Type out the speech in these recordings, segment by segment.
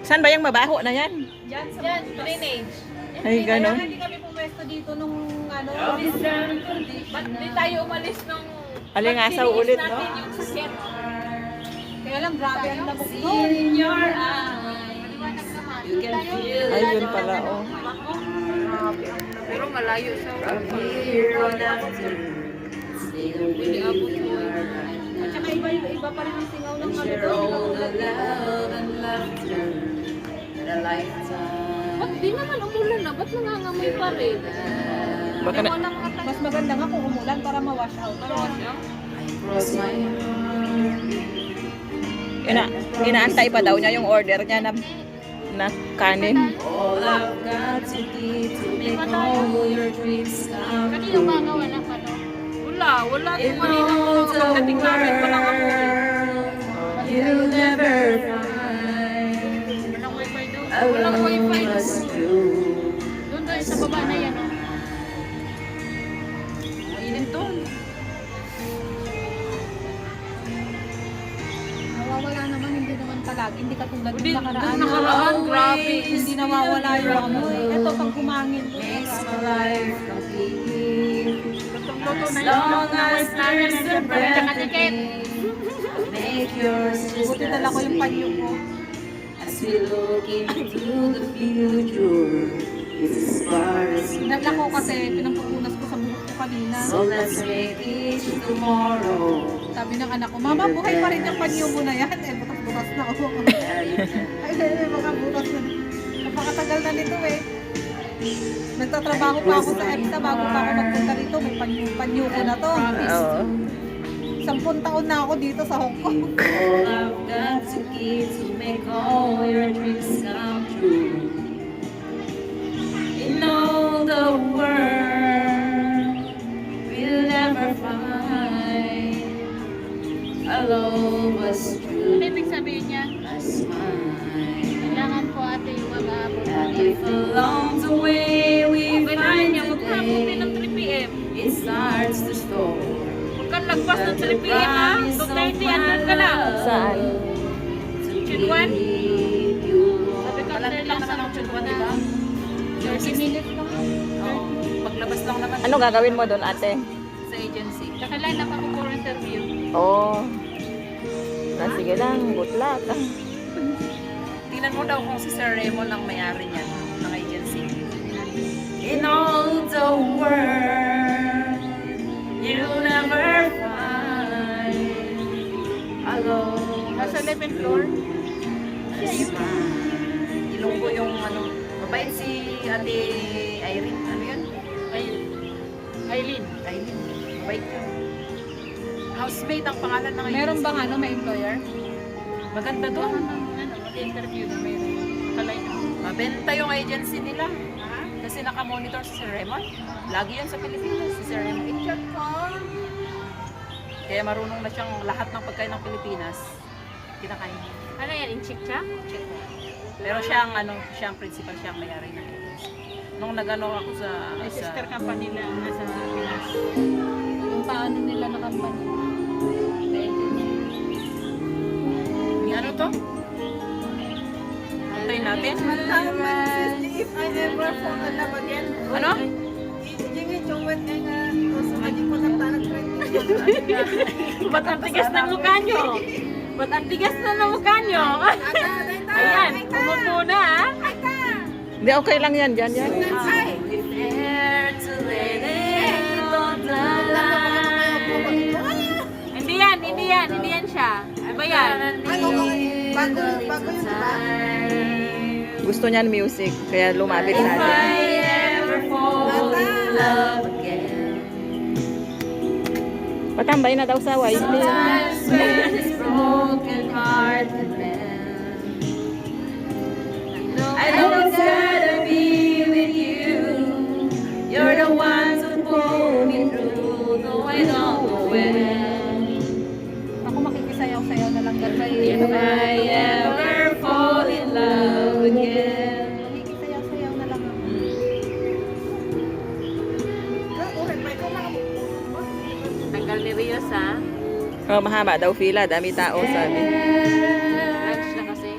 Saan ba yung mabaho na yan? Diyan, drainage. Ay, gano'n. Hindi kami pumesto dito nung ano. Ba't di tayo umalis nung... Alingasaw ulit, no? natin yung sakit. Kaya lang, grabe ang lamok ko. Ay, yun pala, oh. Pero malayo siya. Hindi abot mo. At saka iba pa rin yung singaw ng Ba't di naman umulan na? Ba't nangangamoy pa rin? Baka na, Mas maganda nga kung umulan para ma-wash out. Wash out? inaantay pa daw niya yung order niya na kanin. Kanina mga wala pa no? Wala. Yung kanina pagdating namin pa lang ako. You'll never Walang wifi doon. find Walang wifi us doon. Doon sa baba na yan. Mainit doon. Nawawala naman, hindi naman palagi. Hindi katulad ng nakaraan. Grabe. Hindi nawawala yung amoy. Ito, pag humangin doon. makes my life complete. As long as there's a breath make yours just Buti dala ko yung panyo ko. as we look into the future. It's as far as we Dala ko can kasi see. pinampupunas ko sa buhok ko kanina. So let's make each tomorrow. Sabi ng anak ko, Mama, buhay pa rin yung panyo mo na yan. Eh, bukas-bukas na ako. Ay, baka bukas na. Napakatagal na nito eh. Nagtatrabaho pa ako sa EPSA bago pa ako magpunta dito. May panyo ko na to. Oo. 10 taon na ako dito sa Hong Kong. All I've got to give to make all your dreams come true. In all the world, we'll never find a love as true Ibig sabihin niya, as mine. kailangan ko ate yung mag-aabot. And if along the way we find Magpapunin ng today, 3 p.m. it starts to storm. Huwag kang lagpas ng 3 p.m. ha. 2:30, andun ka na. Saan? Chidwan? Sabi ka, malapit lang naman ang Chidwan, di ba? 30 minutes lang. Oo. Paglabas lang naman Ano gagawin mo doon, ate? sa agency. Tsaka line up ako for interview. Oo. Sige lang, good luck. Tingnan mo daw kung si Sir Raymond ang may-ari niyan, ng agency. In all the world, you'll never find a love Nasa 11th floor. as mine. Ilunggo yung ano, mabait si Ate Irene. Ano yun? Eileen. Irene. Mabait yun. Housemate ang pangalan ng agency. Meron bang ano, may employer? Maganda doon. Mag-interview na may kalay na. Mabenta yung agency nila. Kasi naka-monitor si Sir Raymond. Lagi yan sa Pilipinas, si Sir Raymond. Kaya marunong na siyang lahat ng pagkain ng Pilipinas. Kinakain niya. Ano yan, in-check siya? Pero siya ang ano, siya ang principal, siya ang may-ari ng agency. Nung nag-ano ako sa... May sister company na nasa Pilipinas. Yung paano nila na company? Ano to? Antayin natin. If I ever fall in love again, Ano? ba't ang tigas ng mukha nyo? Ba't ang tigas na ng mukha nyo? Ayan, umupo na ha? Hindi, okay lang yan. Yan. Prepare to let it all die. Hindi yan siya. Iba yan. Bago Gusto niyan music, kaya lumapit If natin. I ever fall in love again, Patambay na daw sa wife niya. sometimes when this broken heart can mend, I know it's gotta be with you. You're the one to pull me through, though I don't know when. Ako makikisayaw-sayaw na lang gagawin. If I ever fall in love again. Makikisayaw-sayaw na lang ako. Tanggal ni Rios ha? Oh, mahaba daw pila, dami tao sabi. Lunch na kasi.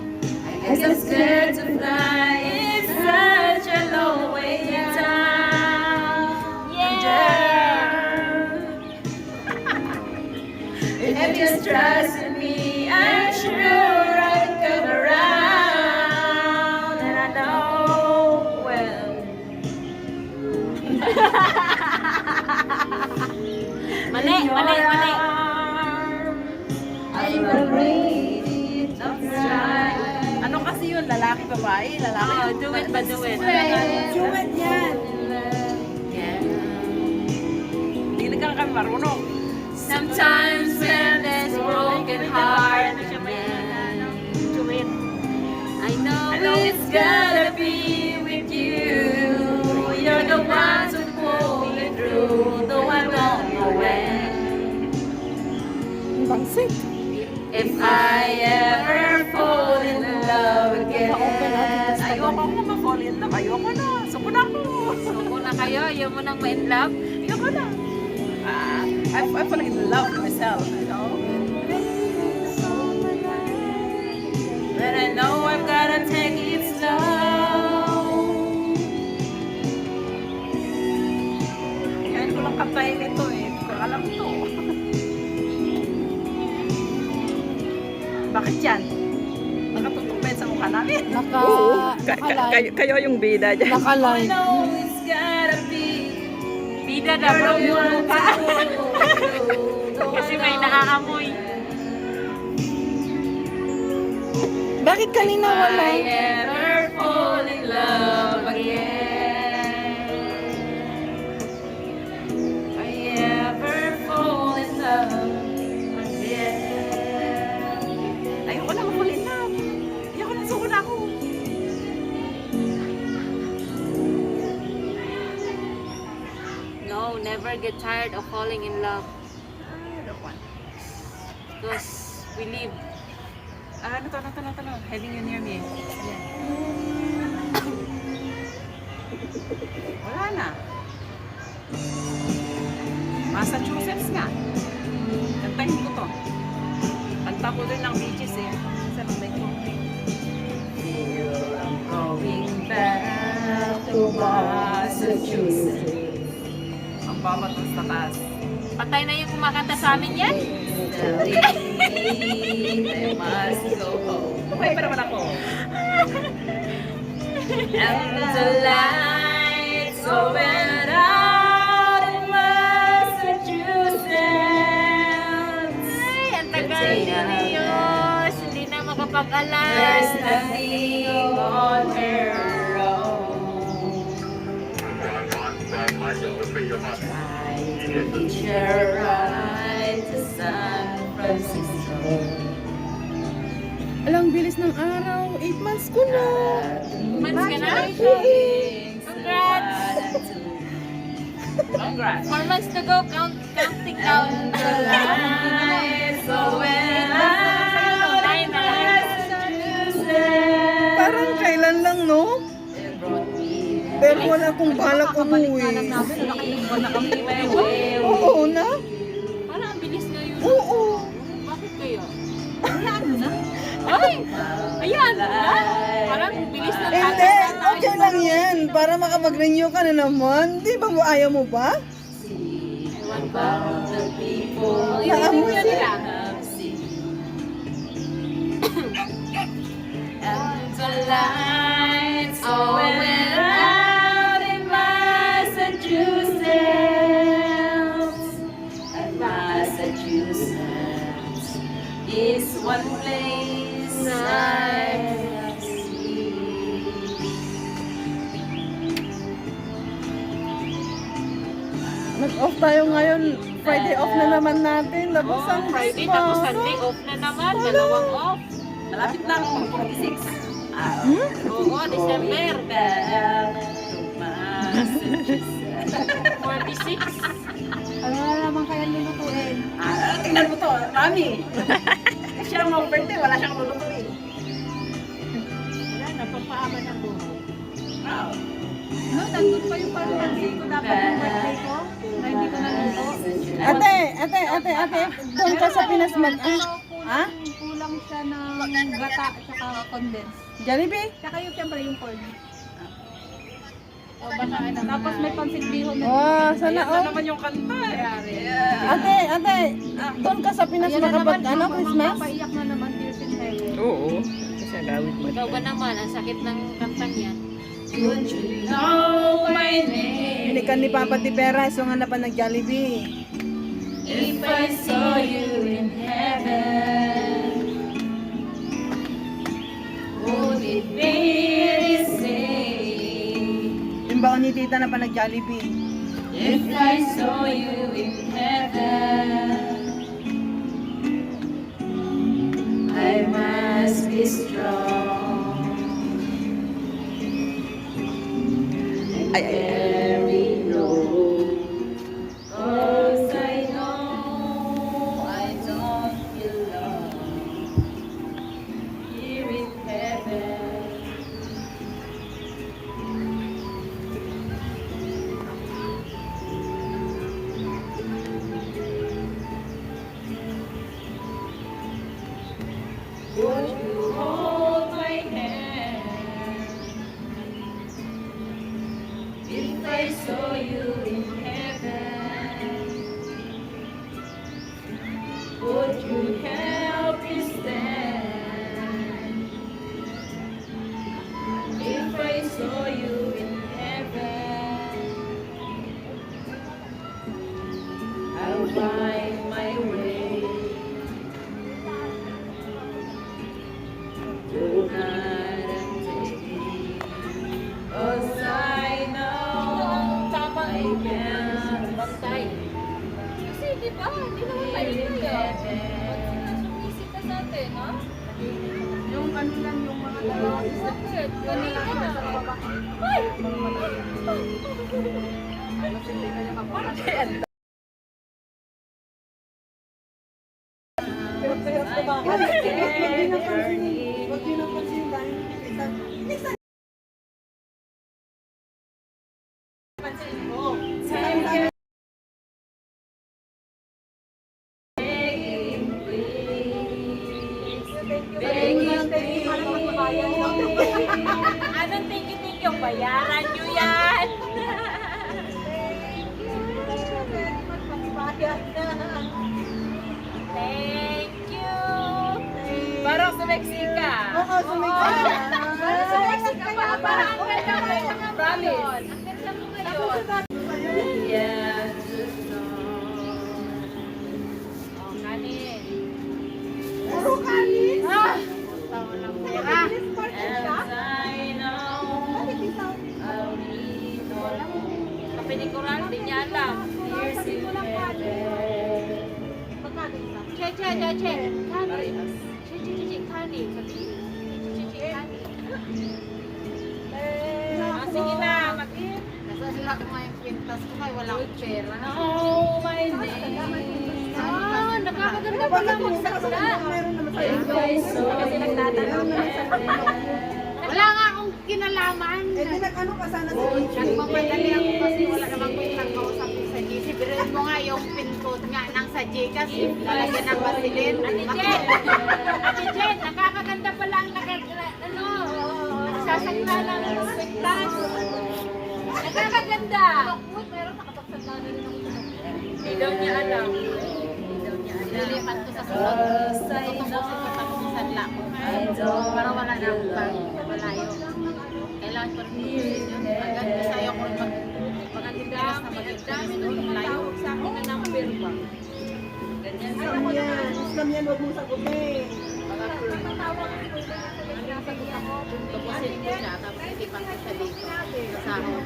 Cause I'm scared to fly. It's such a long way down. Yeah. If you just trust in me, I'm sure I'd come around. And I know, well. Mali. I'm afraid of trying. Ano kasi yun? Lalaki, babae? Lalaki? Oh, do it. Sumat yan. Yeah. Hindi ka kami marunong. Sometimes when there's broken heart, I know it's gotta be with you. You're the one to pull me through, though I don't know when. Bangsik. If I ever fall in love again. Ayoko ko ma-fall in love. Ayoko na. Suko na ako. Suko na kayo, ayaw mo nang ma-in love? Ayoko na. I'm falling in love with myself, you know? But I know I've gotta take it slow. Ngayon ko lang kantahin ito eh. Hindi ko alam ito. Bakit yan? Nakatutok ba yan sa mukha namin? Kayo yung bida dyan. I Naka-live. know it's gotta be. Bida na You're bro the yung one to mukha. pull me through, though Kasi I may don't naaamoy. Bakit kanina wala? I ever fall in love again. I ever fall in love again. Ayoko na ma-fall in love. Ayoko na, suko na ako. No, never get tired of falling in love. I don't want. Because we live. Ano to? Having you near me. Wala na. Massachusetts nga. Kantahin ko to. Kanta ko rin ng beaches eh. Sa nandang ko. I'm going back to Massachusetts. Ang baba doon sa taas. Patay na yung kumakanta sa amin yan. I must go home. Buhay pa naman ako. And the lights all went out in Massachusetts. Ay, ang tagal ni Diyos. Hindi na There's makapag-alas. nothing on her own. Try to hitch her ride to San Francisco. Alang bilis ng araw. 8 months ko na. Months ka na? Congrats! Congrats. 4 months to go. Counting down. The lights all went out in Massachusetts. Parang kailan lang, no? It brought me Pero wala akong balak umuwi. my way. Oo na? Parang ang bilis ngayon. Oo. Bakit kaya? Ay! Ayan! Parang bilis ng Hindi, okay lang yan. Para makapag-renew ka na naman. Di ba ayaw mo ba? About the people Naamoy you siya. have seen. And the lights all went out in Massachusetts. And Massachusetts is one place I've seen. Nag-off tayo ngayon. Friday off na naman natin. Labas Oh, ang Friday pasok. tapos Sunday off na naman. Dalawang off. Malapit na ako mag-46. Oo, December. Back to Massachusetts. 46. Ano na naman kaya lulutuin? Tingnan mo to, mami. Siya ang mag-birthday, wala siyang lulutuin. Wala, napapaaba ng buhay. Wow. No, nandun pa yung birthday ko. Dapat yung birthday ko. Na hindi ko naluto. Ate, Ate. Doon ka sa Pinas mag... Ha? Kulang siya ng gata at saka condensed. Jollibee? Tsaka yung siyempre yung corn. Tapos may pancit bihon na. Wow, sana Ayan na all. naman yung kanta. Ate, doon ka sa Pinas makapag, Christmas? Papaiyak na naman, Tears in Heaven. Oo. Kasi gawin mo. Ikaw ba naman, ang sakit ng kantang yan? Know my name Binikan ni Papa Tipera, so nga na pa ng Jollibee. if I saw you in heaven. Would it be the same Yung baon ni Tita na pa ng Jollibee. if I saw you in heaven? I must be strong. Ay, ay, ay. Very low, 'cause I know I don't belong here in heaven. Would you hold my hand if I saw you in heaven? Would you help me stand if I saw you in heaven? I'll find my way tonight and take, 'cause I know I can't Bantay. Kasi di ba, hindi naman tayo Isita sa atin, ha? Yung ano lang yung mga dalawa. Bakit? Kanina. Ay! Kasi hindi na niya kapag. Anong thank you? Bayaran nyo yan! Thank you! Parang sa Mexica. Oo, sa Mexica. Sa Mexica pa. Parang ang ganda mo yung mga balon. Ang ganda mo ngayon. Yes, Oh, kanin. Puro kanin. Ah! Walang pera. and I know I'll need all Kape ni Coral, di niya alam. years in heaven. Che, che, che, che. Kanin. Che, che, che, che, kanin. Sabihin. Che, che, che, kanin. Ah, sige na, mag-in. Nasasira ko nga yung pintas ko kaya wala akong pera. Know my name Ah, nakakaganda pala magsakda. if I saw you in heaven. Wala nga akong kinalaman. Eh, di nag-ano ka sana sa Nagmamadali ako kasi wala namang ko isang kausapin sa GC. Biruin mo nga yung pin code nga ng sa GCash. Lalagyan ng basilin. Ate Jen, Ate Jen, nakakaganda pala ang nagsasakda ng pintas. Nakakaganda. Pero nakapagsagda na rin ako. Hindi daw niya alam. Hindi daw niya alam. Lilipat ko sa sunod. Tutubusin ko pa kung sanla ko. Para wala na akong bag. Malayo. Kailangan ko rin tutubusin yun. Agad ko sa'yo ko mag-interes na mag-interes doon. Malayo. Sa akin na number ba? Ganyan sa Islam yan. Islam yan, huwag mong sagutin. Tutubusin ko siya. Tapos itipan ko siya dito. Sa sahod.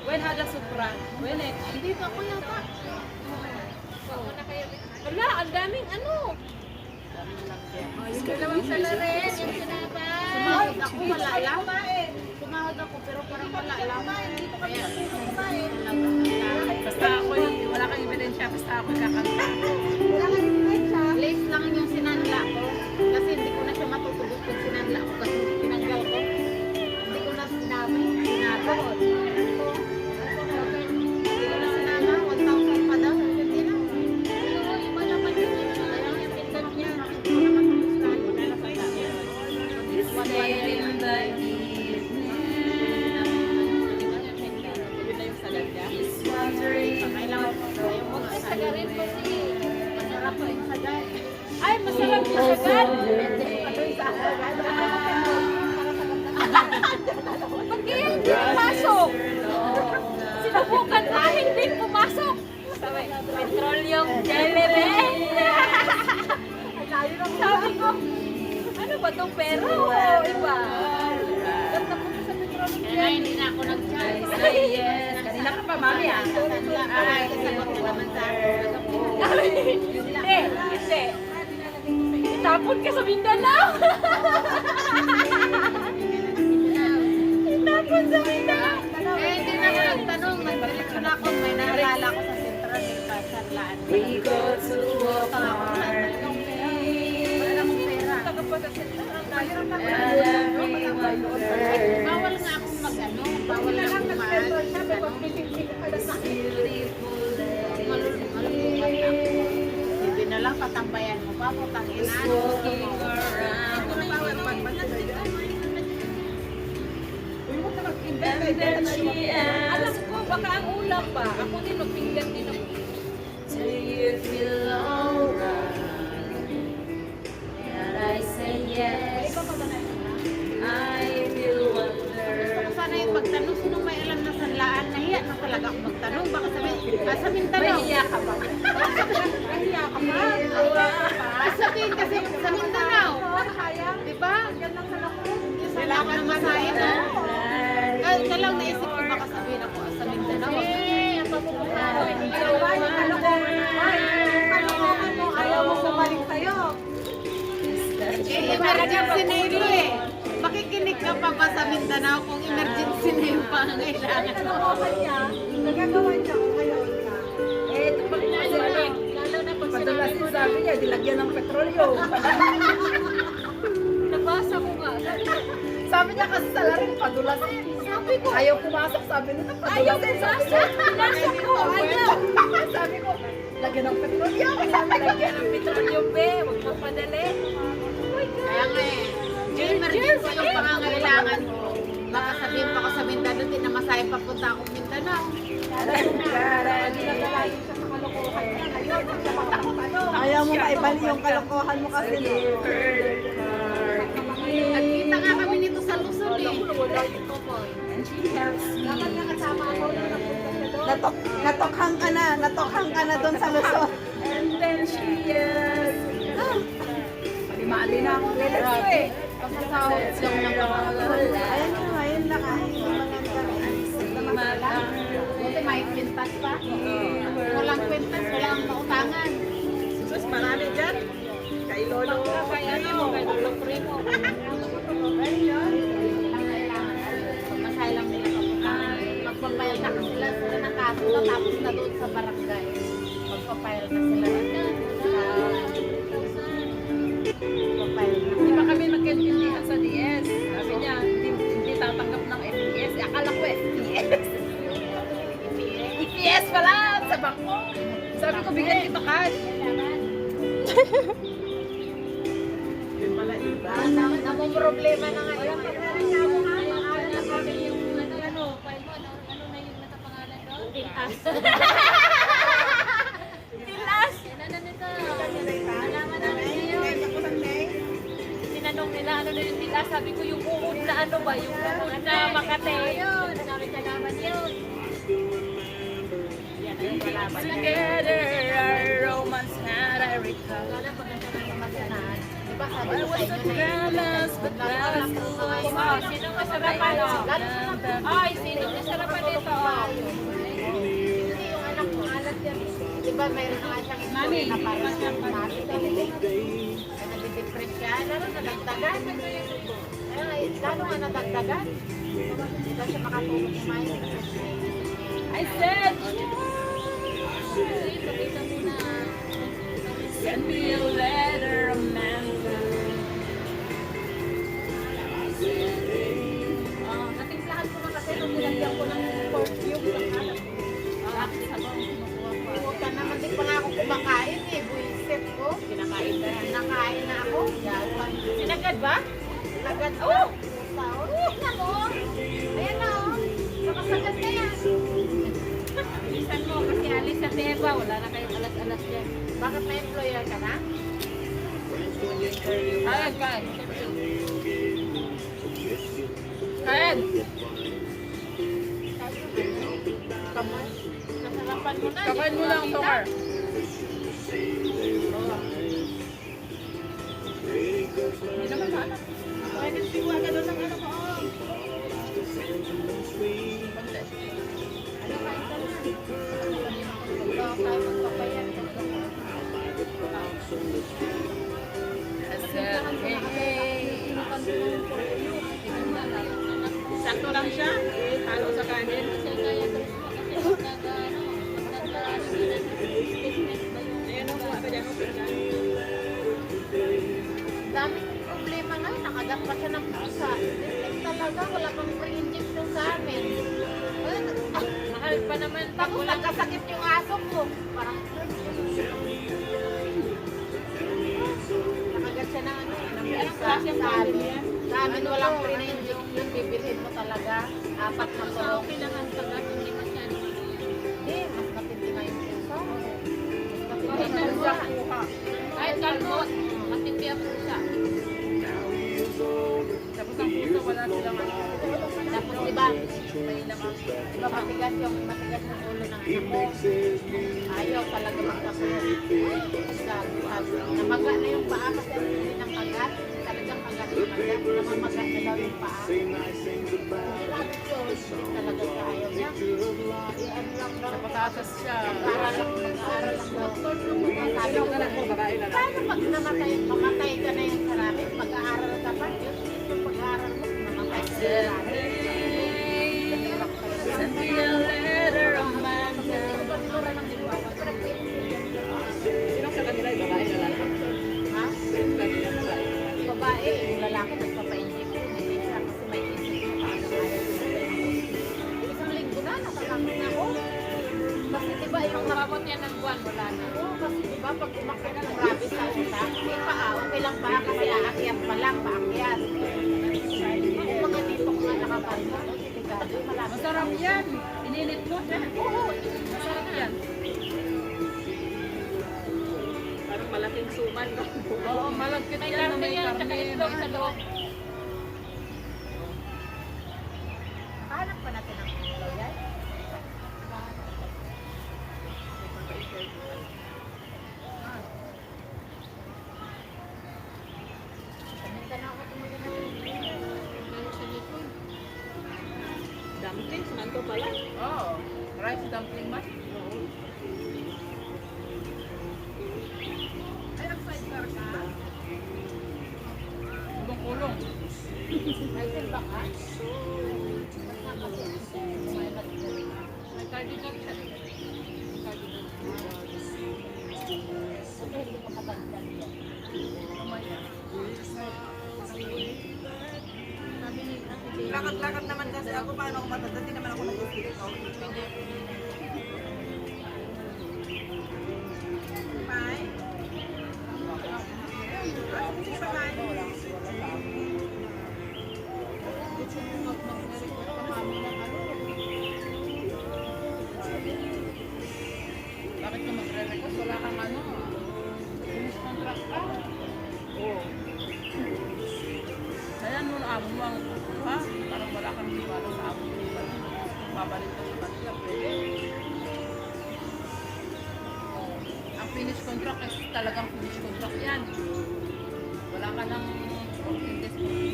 When hada supra? When eh? Hindi pa ako yata. Wala, ang daming ano. Yung dalawang salarin, yung sinapa. Sumahod ako, wala lang. Sumahod ako, pero parang wala lang. Kaya, Basta ako, wala kang ebidensya, basta ako kakanta. late lang yung sinanla ko. Kasi hindi ko na siya matutubos kung sinanla ko. Kasi tinanggal ko. Hindi ko na sinabi. Sinabot. Hindi ko na sinama. 1,000 pa daw. Hindi na. agad. Ba't kaya hindi pumasok? Sinubukan na, hindi pumasok. Petroleum jelly. Sabi ko, ano ba itong pera o iba? Ganda po sa petroleum jelly. Hindi na ako nag-charge. Yes, kanina ka pa, mami ah. Ay, kasagot ka naman sa akin. Hindi. Itapon ka sa Mindanao. Itapon sa Mindanao. Eh, hindi na ako nagtanong. Nagdiretso na ako. May naalala ko sa Central Milpa, Sarlaan. We go to a Wala akong pera. Bawal nga akong mag-ano. Bawal nga akong malulungan ako. Hindi na lang patambayan mo pa. Putangin na. Alam ko, baka ang ulam pa. Ako din, magpinggan din ako. Till you feel alright. And I say yes. I will wonder. Sana yung pagtanong, sino may alam na sanlaan? Nahiya na talaga ako magtanong. Baka sa Mindanao. Mahiya ka ba? Nahiya ka ba? Sabihin kasi sa Mindanao. Diba? Wala ka naman sa ito. Kaya lang naisip ko baka sabihin ako sa Mindanao. Ang pamumuhay. Kalokohan mo, ayaw mo sumalik sa'yo. Emergency na ito eh. Makikinig ka pa ba sa Mindanao kung emergency na yung pangangailangan mo? Kalokohan niya, nagagawa niya kung ngayon ka. Eh, ito pa kinasalik. Lalo na pag Padalas din sabi niya, dilagyan ng petrolyo. Nabasa ko nga. Sabi niya kasi sa laring, padulasin. Sabi ko, Ayaw pumasok, sabi nila, ayaw padulasin. pumasok. Pinasok ko, ayaw. Sabi ko, lagyan ng petrolyo. Lagyan ng petroleum be, huwag mo padali. Kaya nga eh. Yung emergency yung pangangailangan ko. Baka sabihin pa ko sa Mindanao, hindi na masaya papunta akong Mindanao. Ayaw mo maibali yung kalokohan mo kasi. Nagkita nga kami nito sa Luzon eh. Natokhang ka na doon sa Luzon. And then she is... Mali na akong letters ko eh. Pasasahod lang ng pangangailangan. Ayun na kahit Buti may kwintas pa. Walang kwintas, walang pautangan. Sus, marami dyan. Kay Lolo. Kaya mo, kay Lolo Primo. Masaya lang nila kapuntahan. Magpapayal na sila ng kaso tapos na doon sa barangay. Magpapayal na sila. Magpapayal na. Di ba kami nagkaintindihan sa DS? Sabi niya, hindi tatanggap ng FPS. Akala ko FPS. EPS pala sa bangko. Sabi ko, bigyan kita cash. Yun pala iba. Namumroblema na nga yun. Tinanong nila, ano na yung tila, sabi ko yung uhod na ano ba, yung uhod na Makate. Yun, sabi kalaman yun. Together, our romance had I recall. Diba sabi I ko was sa a inyo na promise, but that's Oh, sino masarapan? Ay, sino masarapan nito? Hindi yung anak ko alat yan. Diba mayroon nga siyang story na parang siyang mami. Kaya nadidepress siya. Lalo nadagdagan. Lalo nga nadagdagan. Diba siya makatulog kumain. I said, send me a letter, Amanda. Natimplahan ko na kasi nung nilagyan ko ng perfume sa kalat. Huwag ka naman din pa nga ako kumakain eh. Buisit ko. Kinakain ka na. Nakain na ako. Sinagad ba? Lagad ko. Tingnan mo. Ayan na oh. Nakasagad na yan. Bilisan mo kasi alis sa Teba, wala na kayong alas-alas dyan. Bakit may employer ka na? Kain, kain. Kain. Nasarapan mo na. Kakain mo lang, Tomar. Hindi naman hanap. Ay, nagsiwa ka doon ng ano mo. Sakto lang siya. Halo sa kanin. Ayan o, kuha ka dyan. Daming problema nga, nakagat pa siya ng pusa. Talaga, wala pang pre-injection sa amin. Mahal pa naman. Tapos nagkasakit yung aso ko. Parang nakagat siya ng ano, ng isa sa amin. Sa amin walang pre-injection, bibilhin mo talaga. 4 na Sa tulong. okay lang ang tagat, hindi masyado. Hindi, mas matindi nga yung pusa. Mas matindi Kahit yung kalmo, pusa. kahit kalmo, matindi ang pusa. Tapos ang puso, wala silang ano. Tapos diba, diba matigas yung ulo ng anak ko. Ayaw talaga magkakulong. Namaga na yung paa kasi ang hindi ng kagat. Talagang kagat na kagat. Namamaga na daw yung paa. Grabe yun. Talaga siya ayaw niya. Ano lang daw. Sa patatas siya. Mag-aaral lang doktor. Sabi ko na, Babae na lang. paano pag mamatay ka na yung sarili? Mag-aaral ka pa? Yung pag-aaral mo, mamatay ka na yung sarili. Send me a letter of mine. Sinong sa kanila, yung babae na lang. Ha? Sinong sa kanila, babae. Babae, yung lalaki nagpapa-injection. Hindi siya kasi may isip na paano ayaw ko. Isang linggo na, nakatakot na ako. Kasi diba yung Kung umabot yan ng buwan, wala na. Oo, kasi diba pag umakit ng rabies sa utak, may paa, okay lang pa kasi aakyat pa lang, paakyat. Kung mga dito ko nga nakakalma, delikado yung malapit. Masarap yan. Ininit mo siya. Oo, Masarap yan. Parang malaking suman. Oo, malagkit May yan na karne may yan, karne. tsaka itlog sa loob. hanap pa natin ang ilaw yan. Paminta na ako tumagin natin. Dumplings man to pala. Oo. Rice dumpling man. Ay, nag-sidecar ka. Kulong-kulong. May silba ka? Basta kasi may mag-ilaw. May cardigan siya. Cardigan. Kasi hindi ko matagdan yan. Sabi ni Ate Baby, Lakad-lakad naman kasi ako, paano ako matanda? Hindi naman ako nag-isip ko. Bye. Sige, bye-bye. Bakit ka magre-request? Wala kang ano. Finish contract ka. Oo. Kaya nung amo mo ang ha? Parang wala kang tiwala sa amo mo. Babalik ka sa kanila. Pwede. Ang finish contract is talagang finish contract yan. Wala ka ng 14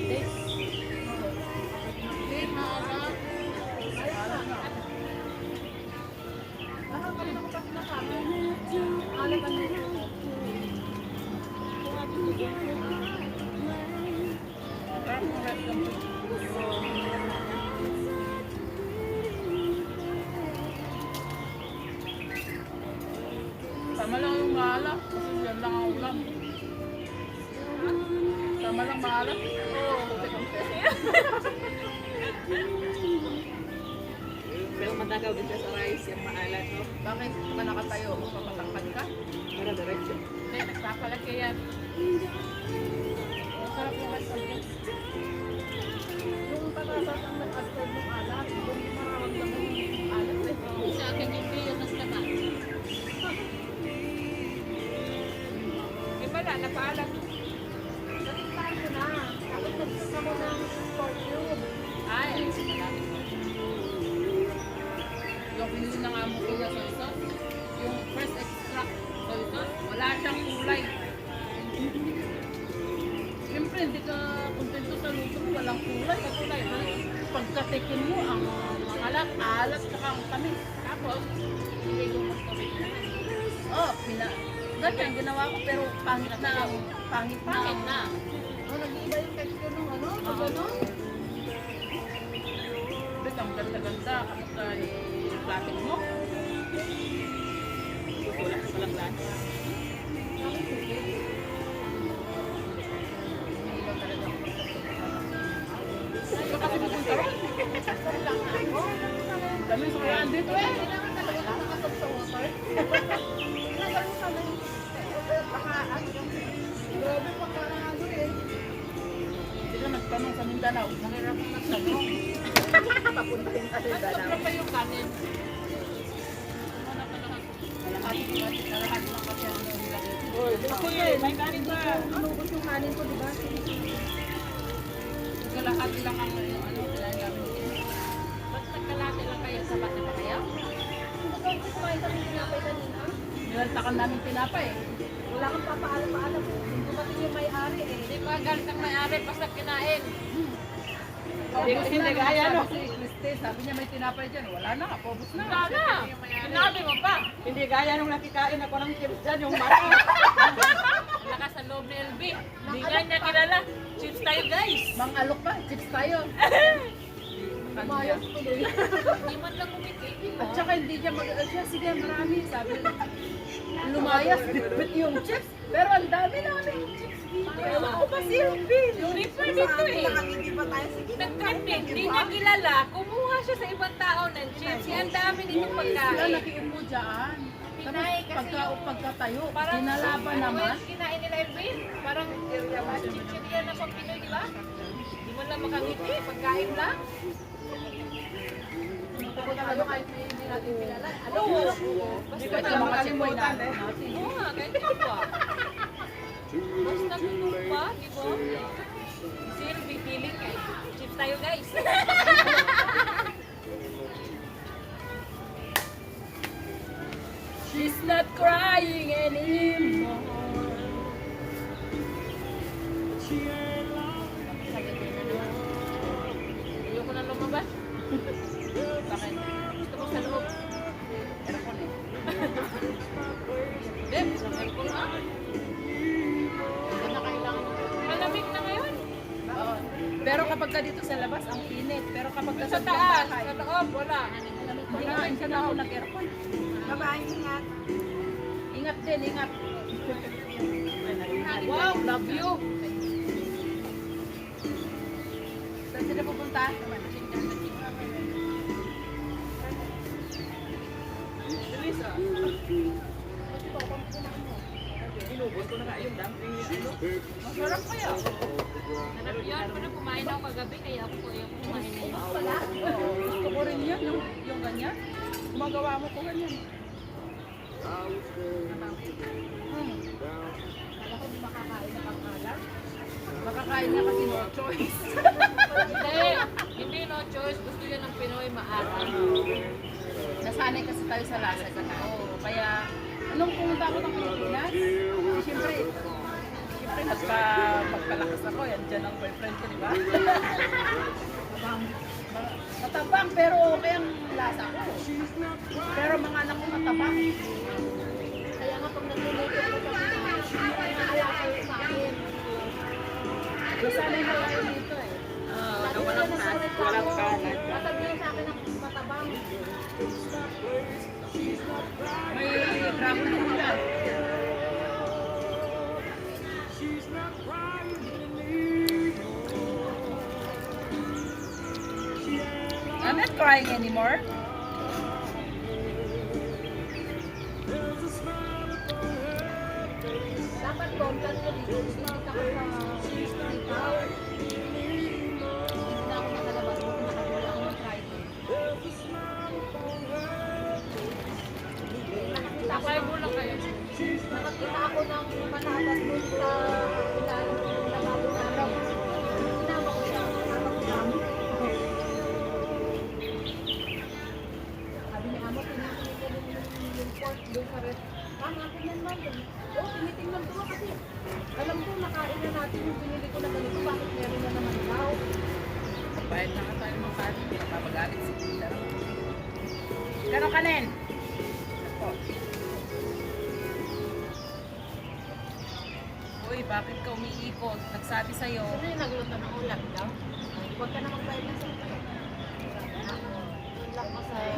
days. Hindi, maaga. Maaga na. Parang mga red dumpling. Tama lang yung maalat. Kasi yan lang ang ulam. Tama lang maalat. Oo, kunti-kunti. Pero matagaw din siya sa rice, yung maalat, no? Bakit ba nakatayo? Papatangkad ka? Para diretso. Hindi, nagpapalaki yan. Masarap yung rice dumpling. Yung patatas ang nag-absorb ng alat, hindi mararamdaman yung alat. Sa akin yung priyo ng taba. Iba na, napaalat. tikin mo ang alat, saka ang tamis. Tapos, hindi ko mag-comment naman. Oh, ganyan ginawa ko pero pangit na. Pangit na. Oh, nag-iiba yung texture ng ano? Pag ano? Bet, ang ganda-ganda. Kamusta yung platin mo? Wala ka palang platin. Ito kasi pupunta ron. Dami sa kayaan dito eh. Kailangan talaga nakasap sa water. Ginagano ka na yung baka ano yung grabe pagkarado eh. Hindi na nagtanong sa Mindanao. Mahirap ang nagtanong. Papuntahin ka sa Mindanao. Sobra pa yung kanin. Kalahati lang kasi ang Ako din, may kanin ba? Anubos yung kanin ko, di ba? kalahati lang ang ano, kailangan. Ba't nagkalate lang kayo? Sabat na ba kayo? Kumain kami tinapay kanina. Nilaltakan namin tinapay eh. Wala kang papaalam-paalam. Dumating yung may-ari eh. Hindi pa galit ang may-ari basta kinain. Hindi kaya no. Si Christy, sabi niya may tinapay dyan. Wala na, paubos na. Wala na. Sinabi mo pa. Hindi gaya nung nakikain ako ng chips dyan, yung mata. Lakas sa loob ni LB. Hindi nga niya kilala. Chips tayo guys. Mang alok ba? Chips tayo. Lumayas tuloy. Hindi man lang umiti. At saka hindi niya siya, sige marami. Sabi lumayas, bit yung chips. Pero ang dami namin chips dito. Ewan ko ba si Elvin? Yung refer dito eh. Hindi pa tayo sige. Nagkating, hindi niya kilala. Kumuha siya sa ibang tao ng chips. Ang dami ditong Sila pagkain. nakiupo dyan. Tapos Pinay kasi pagkatayo, Parang dinalaban ano naman. yung kinain nila LB? Parang chichirya na pang Pinoy, di ba? Di mo lang makangiti. Pagkain lang. Kung talaga kahit hindi natin kilala. Ano? Hindi ko sila makalimutan eh. Oo nga, kahit pa pa. Basta tulog pa, di ba? Si LB feeling eh. Chips tayo guys. She's not crying anymore. Ayoko na lumabas. Bakit? Gusto ko sa loob. Aircon eh. Beb, aircon na. Hindi na kailangan. Malamig na ngayon. Oo. Pero kapag ka dito sa labas, ang init. Pero kapag ka Sa sa taas, bahay, sa loob, wala. hinain ka na ako nag-aircon. Babae, ingat. Ingat din, ingat. Wow, love you. Saan sila pupunta? Inubos ko na nga yung dumpling ni ano. Masarap kaya. Hanap yun, pero kumain ako kagabi, kaya ako yung kumain na yun. Gusto ko rin yan, yung ganyan. Gumagawa mo ko ganyan. Makakain na kasi no choice. Hindi no choice. Gusto yun ng Pinoy, maasim. Nasanay kasi tayo sa lasa sa tao. Kaya, anong pumunta ako ng Pilipinas? Siyempre magpalakas ako. Yan dyan ang boyfriend ko, di ba? Matabang, pero okay ang lasa ko. Pero mga anak ko matabang. Kaya nga pag nagluluto ko sa Pinas, naalala kayo sa akin. Nasanay na tayo dito eh. Walang kalat. Sasabihin sa akin ng matabang. May drama din dyan. I'm not crying anymore. Dapat content ko dito. Hindi ka sa ikaw. Hindi na ako nakalabas. Nakabula ako ng Friday. Sakay mo lang kayo. Nakakita ako ng manabat doon sa ilalim ng lababo namin. Sinama ko siya. Sinama ko namin. Sabi ni Amo, tinitingnan ko yung pork doon sa rest. Mama, tingnan ba doon? Oo, tinitingnan ko kasi alam ko nakain na natin yung pinili ko na ganito. Bakit meron na naman daw? Bayad na ka tayo mga kati. Papagalit si Tita. Gano'n kanin? Ako. Uy, bakit ka umiikot? Nagsabi sa'yo. Sino yung nagluto ng ulam daw? Huwag ka na magbayad ng sa'yo. Ulam ko sa'yo.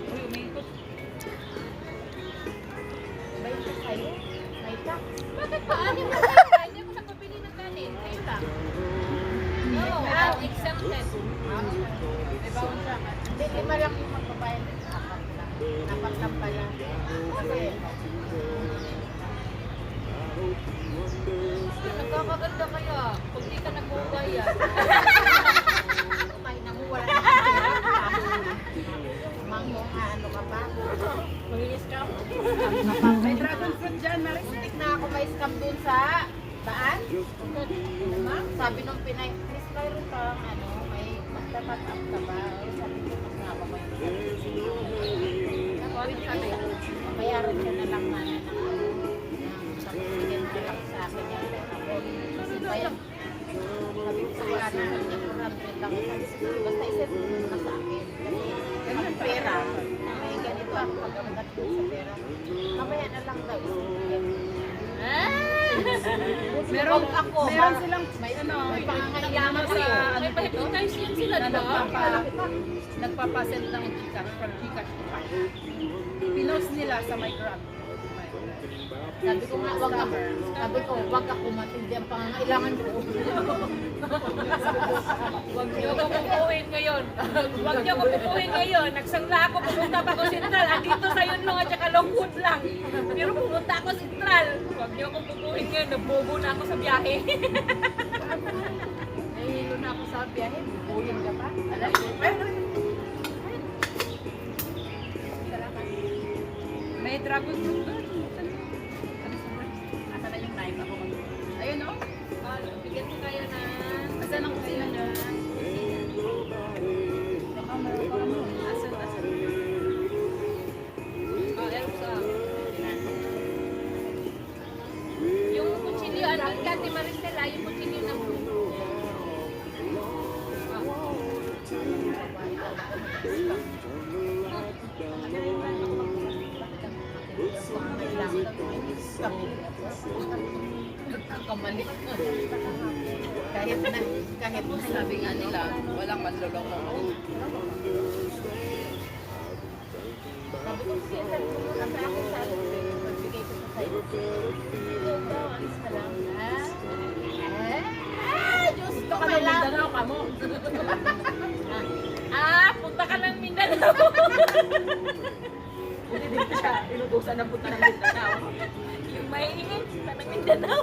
Uy, umiikot. Bayad ko sa'yo. May tax. Bakit pa? Ano mo kayo? Hindi ako sa pabili ng kanin. Kayo lang. No, exempted. May bawang siya. Hindi, lima lang yung magbabayad. Apat lang. Apat lang pala. Kasi, Nagkakaganda kaya. Kung di ka nagbubayad. kumain na mo, wala na kang pera. Mango, ano ka pa? Mag-i-scam. May dragon fruit dyan, Maris. Muntik na ako may scam dun sa daan. Sabi nung Pinay, please mayroon kang ano, may magdapat up ka ba? Sabi ko, mas nga ako may sabi, bayaran ka na lang na sabi ko, yan na lang sa akin yung pera ko. Kasi bayad. Sabi ko, bayaran ka niya, 400 lang. Sabi ko, basta isip mo na sa akin. Kasi ang pera, may ganito ako pag-agat ko sa pera. Mamaya na lang daw. Meron ako, meron ha? silang May ano, may pangangailangan sa kayo. May pahipitation sila, na di ba? nagpapasend ng Gcash from Gcash to Pi. Pinost nila sa my Grab. Sabi ko nga, wag ako matindi ang pangangailangan ko. Huwag niyo ko pupuhin ngayon. Huwag niyo ko pupuhin ngayon. Nagsangla ako, pumunta pa ako Sentral. Andito sa Yunlong at saka Longwood lang. Pero pumunta ako Sentral. Huwag niyo ko pupuhin ngayon. Nagbobo na ako sa biyahe. Nahihilo na ako sa biyahe. Bubuhin ka pa. Alam mo? May dragon fruit doon. Asa na yung knife ako mag... Ayun o. Bigyan ko kayo na. Asan ang kusina na? Baka meron pa ano. Asan? Elsa. Yung kutsilyo, ano, Kati Maricela, yung kutsilyo ng blue. Nagkakamali. Kahit na. Sabi nga nila, walang manloloko. Sabi ko, sige, sabi ko muna sa akin sa akin. Magbigay ko sa sa'yo. Ikaw, alis ka lang. Diyos ko, kailangan. Mindanao ka mo. Punta ka ng Mindanao. Hindi din siya. Inutusan na punta ng Mindanao. Yung maingin, punta ng Mindanao.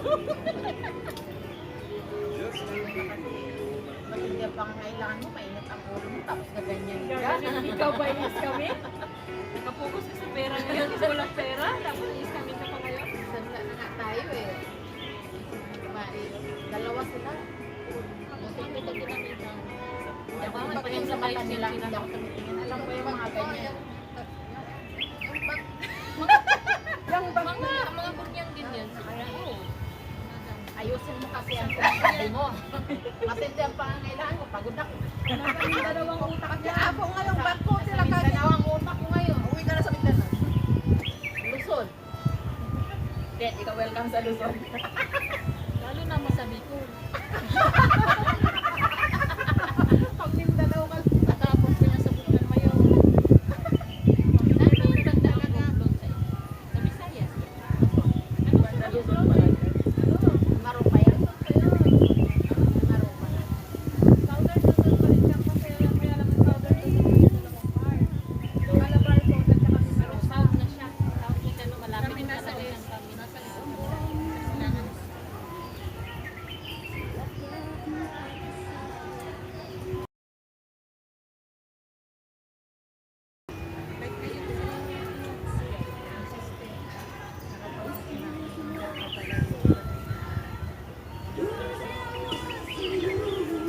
Matindi ang pangangailangan mo, mainit ang ulo mo, tapos na ganyan ka. Ikaw ba inis kami? Nakapokus ka sa pera ngayon. Kasi walang pera. Tapos inis kami ka pa ngayon. Sanda na nga tayo eh. Dalawa sila. Hindi ko ginamita. Hindi ako magpatingin sa mata nila. Hindi ako tumitingin. Alam ko yung mga ganyan. Mga kunyang din yan. Oo. Ayusin mo kasi ang sinasabi mo. Matindi ang pangangailangan ko. Pagod ako. Dalawang utak Kaya ako ngayong bako sila Sa kasi. Mindanao ang utak ko ngayon. Uwi ka na sa Mindanao. Luzon. Kaya ikaw welcome sa Luzon. Lalo na mo sa Bicol. Pag Mindanao ka. Natapos ko na sa Bukal Mayo. Ano yung tanda ka na? Sa Visayas. Ano sa Luzon pala? Marupa yan. Marupa. Powder Luzon pa rin siya kasi kaya lang ang powder Luzon sa Lamar. Malabar po, nagka kami sa Pero south na siya. South na siya. Malapit Kami na nasa talaga east. siyang kami. Nasa east.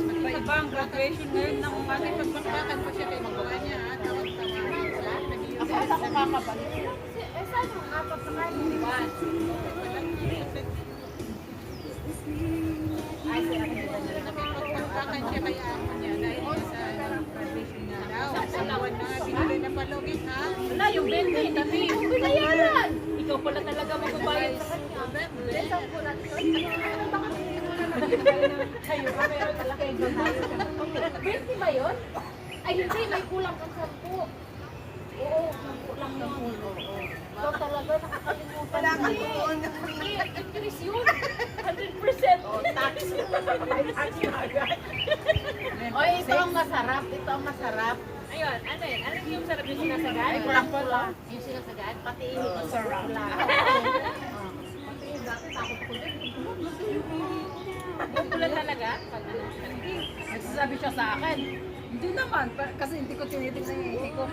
Nagpaiba ang graduation ngayon ng umaga. Pagpakbakan pa siya kay magawa niya. Ako ata ko kakabalik. Saan yung apat na kayo? Ay, si Ate Ganda na rin. Pagpagpakan siya kaya ako niya dahil sa graduation niya daw. Sa lawan na nga binigay na palugit ha. Wala, yung 20, dami. Yung binayaran. Ikaw pala talaga magbabayad sa kanya. Kayo pa, meron pala kayo doon tayo. 20 ba yun? Ay, hindi. May kulang kang 10. Oo, 10 lang yun. Ikaw talaga, nakakalimutan. Wala ka mo. doon. Hindi, increase yun. 100%. Tax. Oy, ito ang masarap. Ito ang masarap. Ayun, ano yun? Ano yung sarap yung sinasagad? Ay, kulang-pula. Yung sinasagad? Pati ihip ang sarap. Bumbulan talaga? Pag ano? Nagsasabi siya sa akin. Hindi naman, kasi hindi ko tinitignan yung iti ko.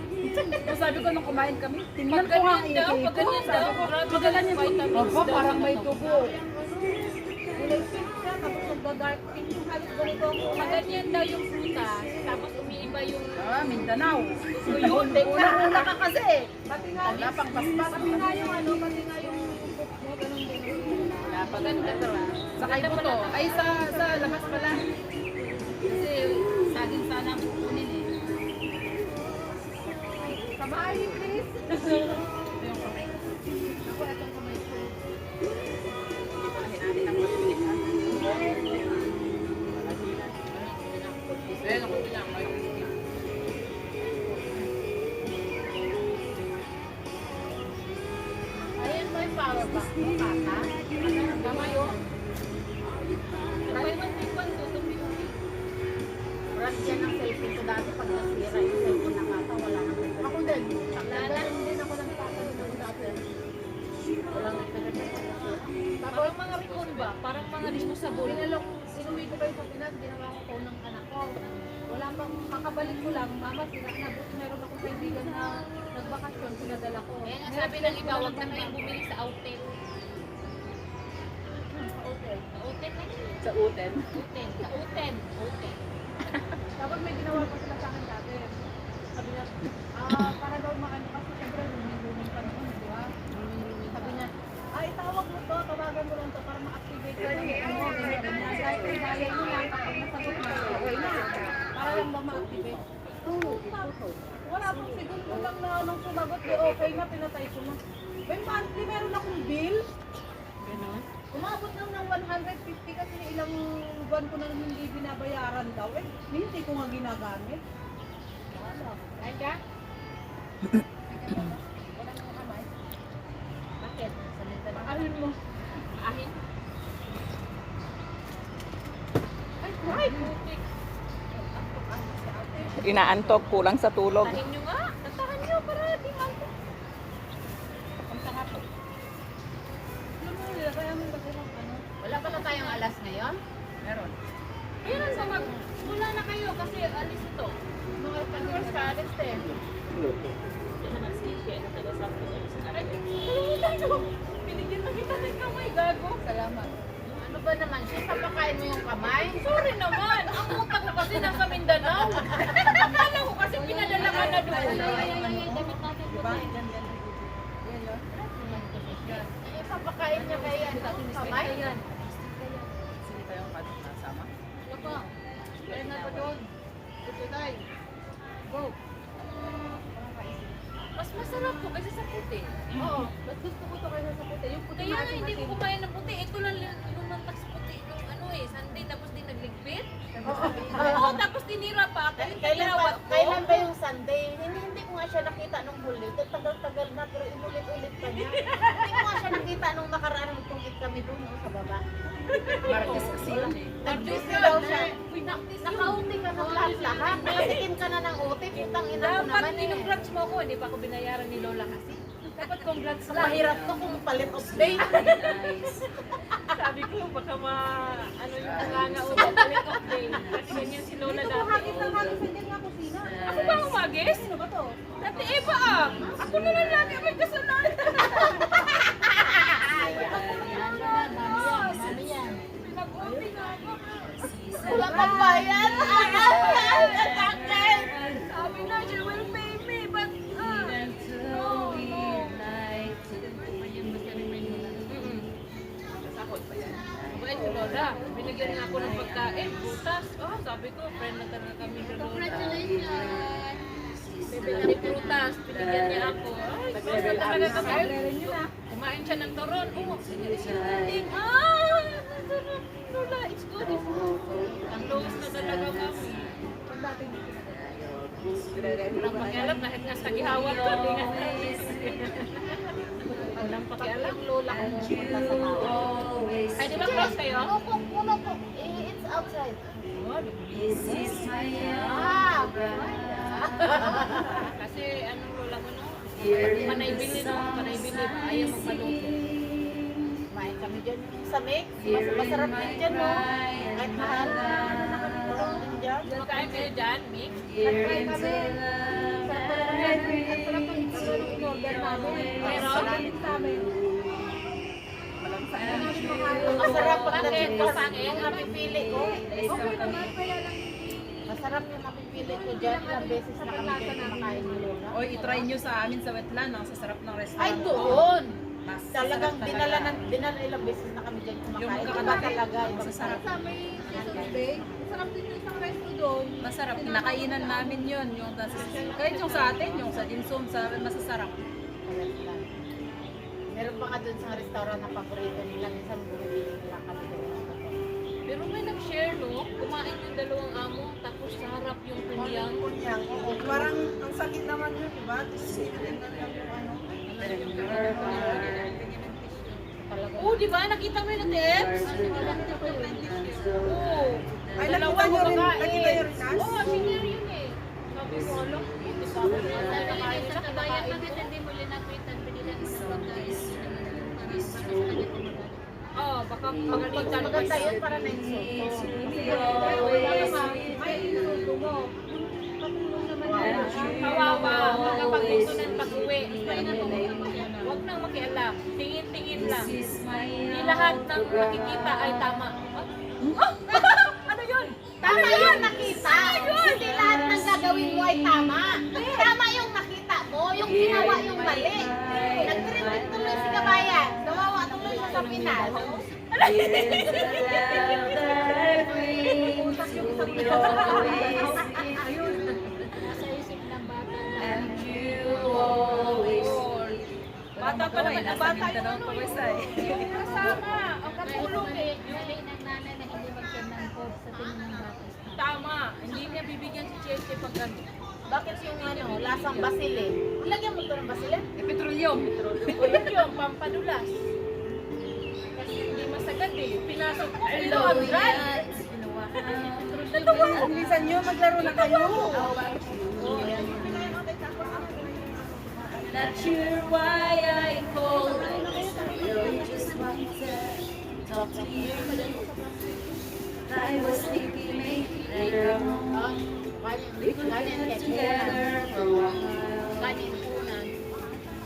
So sabi ko nung kumain kami, tingnan ko nga ang iti ko. Pag ganyan daw, grabe Pag ganyan yung vitamins Opo, daw. parang may dugo. Kulay pink siya, tapos nagda-dark pink yung halos ganito. Pag ganyan daw yung prutas, tapos umiiba yung Mindanao. so yun. Una ka kasi. Pati nga Wala pang paspas. pati nga yung ano, pati nga yung pupuk mo, ganun din. Maganda to ah. Sa kay Buto. Ay, sa labas pala. Kasi saging sana ang kukunin eh. Kamayin, please. Ito yung kamay. Ako, itong kamay ko. Hinahin ang mabilis ha. Ayan, ako bilang. Ayan mo yung power bank mo, Tata. Kamay oh. Nagpay man din pa ito, tumbi-tumbi. Brand yan ang cellphone ko dati pag nasira yung cellphone na kata, wala nang repair. Ako din. Ganun din ako ng tatanong ako dati. Walang repair. Parang mga ricon ba? Parang mga disposable. Pinalok, sinuwi ko kayo sa Pinas, ginawa ko phone ng anak ko. Wala pang kakabalik ko lang, mama, meron akong kaibigan na nagbakasyon, pinadala ko. Ayan ang sabi ng iba, huwag na kayong bumili sa outlet. Okay. Sa outlet na yun. Sa uten. Uten. Sa uten. Uten. Tapos may ginawa pa sila sa akin dati. Sabi niya, para daw maano kasi siyempre luming-luming pa noon, di ba? Sabi niya, itawag mo to, tawagan mo lang to para ma-activate ka yung ano, ganyan. Kahit may gaya mo lang, kapag nasagot mo, okay na. Para lang ba ma-activate? Wala pong segundo lang na nung sumagot, di okay na, pinatay ko na. May monthly, meron akong bill. Ganon. Umabot lang ng 150 kasi ilang buwan ko na hindi binabayaran daw. Hindi ko nga ginagamit. Kain ka? Bakit? Salita na. Ahin mo. Ahin? Ay, Putik. Inaantok, kulang sa tulog. Tahin nyo nga. Tatahan nyo para di mantok. Ang sarap. wala pa na tayong alas ngayon? Meron. Meron sa mag... Wala na kayo kasi alis ito. Mga pag-yours ka, alis din. Binigyan na kita ng kamay, gago. Salamat. Ano ba naman siya? Papakain mo yung kamay? Sorry naman. Ang utak ko kasi nasa Mindanao. Akala ko kasi pinadala ka na doon. Damit natin po tayo. Papakain niya kaya yung kamay? Sige tayong kasama. Ano pa? Kaya na pa doon. Ito tayo. Go. Mas masarap to kasi sa puti. Oo. Mas gusto ko to kaysa sa puti. Yung puti Kaya nga hindi ko kumain ng puti. Ito lang lumantak sa puti nung ano eh. Sunday tapos din nagligpit. Oo, tapos tinira pa ako. Yung tinawat ko. Kailan ba yung Sunday? Hindi ko nga siya nakita nung huli. Tagal-tagal na pero inulit-ulit pa niya. Hindi ko nga siya nakita nung nakaraan nung tungkit kami doon sa baba. Martes kasi yun eh. Nag-duty daw siya. Naka-uti ka ng lahat-lahat. Nakatikim ka na ng uti. Putang ina mo Dapat naman eh. congrats mo ako. Hindi pa ako binayaran ni Lola kasi. Dapat congrats mo. Mahirap to kung palit of day. Nice. Sabi ko, baka ano yung nga o palit of day. Kasi ganyan si Lola dati. Hagis ng hagis sa dyan nga kusina. Ako ba ang magis? Sino ba to? Dati Eva ah. Ako na lang lagi may kasalanan. Pinag-uwi na ako. Wala kang bayan. Sabi na, she will pay me, but no. Sakot pa yan. Bueno, Wala. Binigyan nga ako ng pagkain, butas. Oh, sabi ko, friend na talaga kami ni Lola. Congratulations! Bibili ni prutas, binigyan niya ako. Ay, friend na talaga kami. Kumain siya ng turon. Oh, sige, sige. Ah, Lola, it's good. It's good. Ang close na talaga kami. Walang pakialam, kahit nga sa gihawat ko, di nga. Walang pakialam. Lola ko pumunta sa bahay. Ay, di ba close kayo? Puno po. It's outside. Kasi anong lola mo no? Panay bili no? Panay bili. Ayaw magpaluto. Kumain kami dyan sa mix. Masarap din dyan, no? Kahit mahal. Nakakatulong din dyan. Makain kayo dyan, Mix? Nag-try kami. Masarap pagdating ko sa yung napipili ko. Masarap yung napipili ko dyan. Ilang beses na kami dyan kumakain ni Lola. Oy, itry nyo sa amin sa Wetland. Ang sasarap ng restaurant. Ay, doon! Mas Talagang sarap dinala talaga. ilang beses na kami dyan Yung kumakain. Iba magkakatabi. talaga. Ang Ibang sasarap. Sa may Bay, masarap din yung isang resto doon. Masarap. Kinakainan namin yun. Yung kahit yung sa atin, yung sa dimsum, sa masasarap. Meron pa nga doon sa restaurant na paborito nila. Minsan bumibili nila kami doon. Pero may nag-share no? Kumain yung dalawang amo, tapos sa harap yung kunyang. Parang ang sakit naman yun, di ba? Sinin na lang yung ano. Oh, di ba? Nakita mo yung tips? Oo. Ay, Dalawa nakita nyo rin, kumakain. nakita nyo rin, Nas? Oo, senior yun eh. Sabi ko, alam, hindi sa akin. Nakain Sa na, kabayan kinakain bakit ko. hindi mo linapitan? Binilan mo ng pagkain. Para sa kanya kumakain. Oo, baka pagalitan ko Maganda siya. yun para na insulto. May insulto mo. Kawawa, pagkapag gusto ng pag-uwi. Huwag nang makialam. Tingin-tingin lang. Hindi lahat ng makikita ay tama. Ano yun? Tama yung nakita. Hindi lahat ng gagawin mo ay tama. Tama yung nakita mo, yung ginawa yung mali. Nag-trending tuloy si Kabayan. Nawawa tuloy siya sa Pinas. Nasa isip ng bata. Bata pa naman. Ang bata yung ano. Yung kasama. Ang katulong eh. Mali ng nanay na hindi mag-share ng code sa tingin ng bata. Tama. Hindi niya bibigyan si Chelsea pag ano. Bakit yung ano, lasang basile? Ilagyan mo ito ng basile? Petroleum. O yun yung pampadulas. Kasi hindi masagad eh. Pinasok ko. Ito ang drive. Ang bisan nyo, maglaro na kayo. Not sure why I called. I just wanted to talk to you. I was thinking maybe later on we could get together for a while.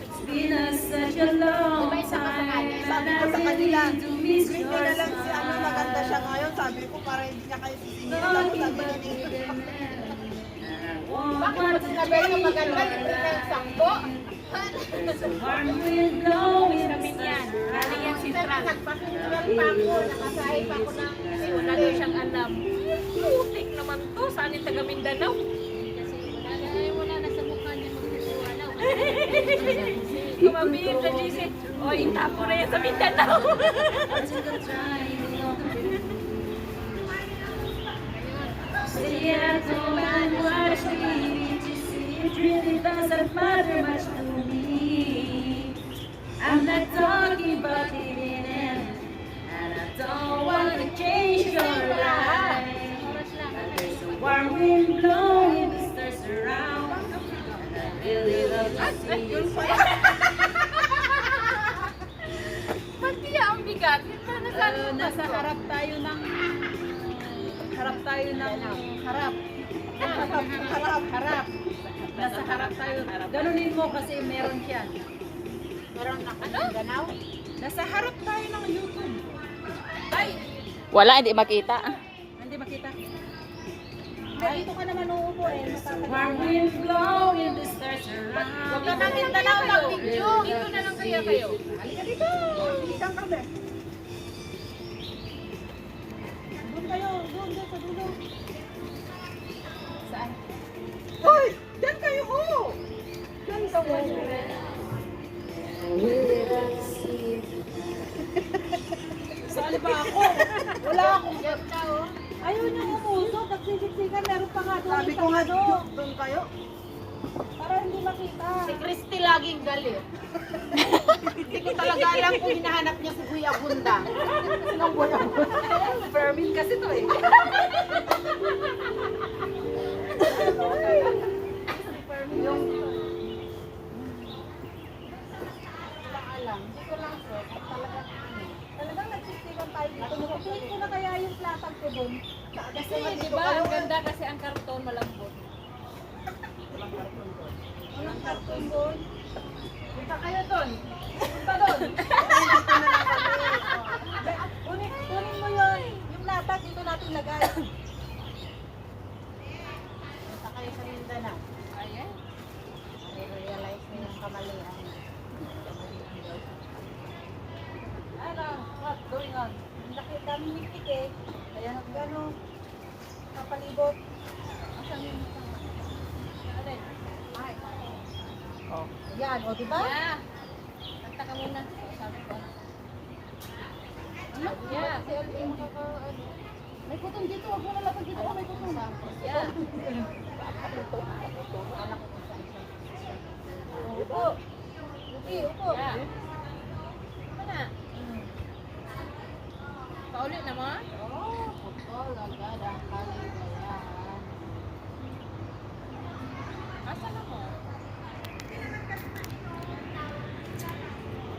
It's been such a long time, Sabi ko sa kanila, hindi na lang si ano, maganda siya ngayon. Sabi ko, para hindi niya kayo sisingin. Tapos sabi niya, Bakit mo sinabi yung maganda, libre na yung sakbo? warm wind blowing Kami yan. Galing yan si Tran. Nagpapintual pa ako, nakasahay pa ako ng Kasi wala daw siyang alam. Putik naman to. Saan yung taga Mindanao? Kasi wala na sa mukha niya magsusuwala. Kumabihin sa GC. O, itapo na yan sa Mindanao. See, I don't mind what you need to see. It really doesn't matter much to me. I'm not talking about it in end, and I don't want to change your life. But there's a warm wind blowing the stars around, and I really love to see you smile. Ba't kaya ang bigat? Nasa harap tayo ng harap. Harap. Nasa harap tayo. Ganunin mo kasi meron siya. meron na ganaw. Nasa harap tayo ng YouTube. Wala, hindi makita. Hindi makita. dito ka naman uupo eh. Warm wind blowing the stars Huwag around. ka nang Mindanao mag-video. Dito na lang kaya kayo. Halika dito. Isang kabe. doon sa dulo. Saan? Hoy! Diyan kayo, oh! Diyan ka mo. Saan ba ako? Wala akong... Diyan ka, oh. Ayaw niya umusok. Nagsisiksikan. Meron pa nga doon. Sabi ko nga, doon kayo. Para hindi makita. Si Christy laging galit. Hindi ko talaga alam kung hinahanap niya si Kuya Bunda. Fermin kasi to eh. Yung... Wala alam. Hindi ko lang sure. At talagang ano. Talagang nagsisiksikan tayo dito. Nakutuloy ko na kaya yung platag ko doon. Kasi, di ba, ang ganda kasi ang karton malambot. Walang karton doon. Punta kayo doon. Punta doon. Kunin mo yun. Yung latag dito natin lagay. Punta kayo sa Mindanao. Ayan. I-realize mo yung kamalian. Ano? What going on? Nakita kami miktik eh. Kaya gano'n. Kapalibot. Asan yung ano eh? Ay. Oh. Yan, o diba? Yeah. Kanta ka muna. Sabi ko. Yeah. Si Alvin. May kutom dito. Huwag mo na lapag dito. May kutom. Yeah. Upo. Upi, upo. Yeah. Ano na? Paulit na mo? Oh, agad ang kalit.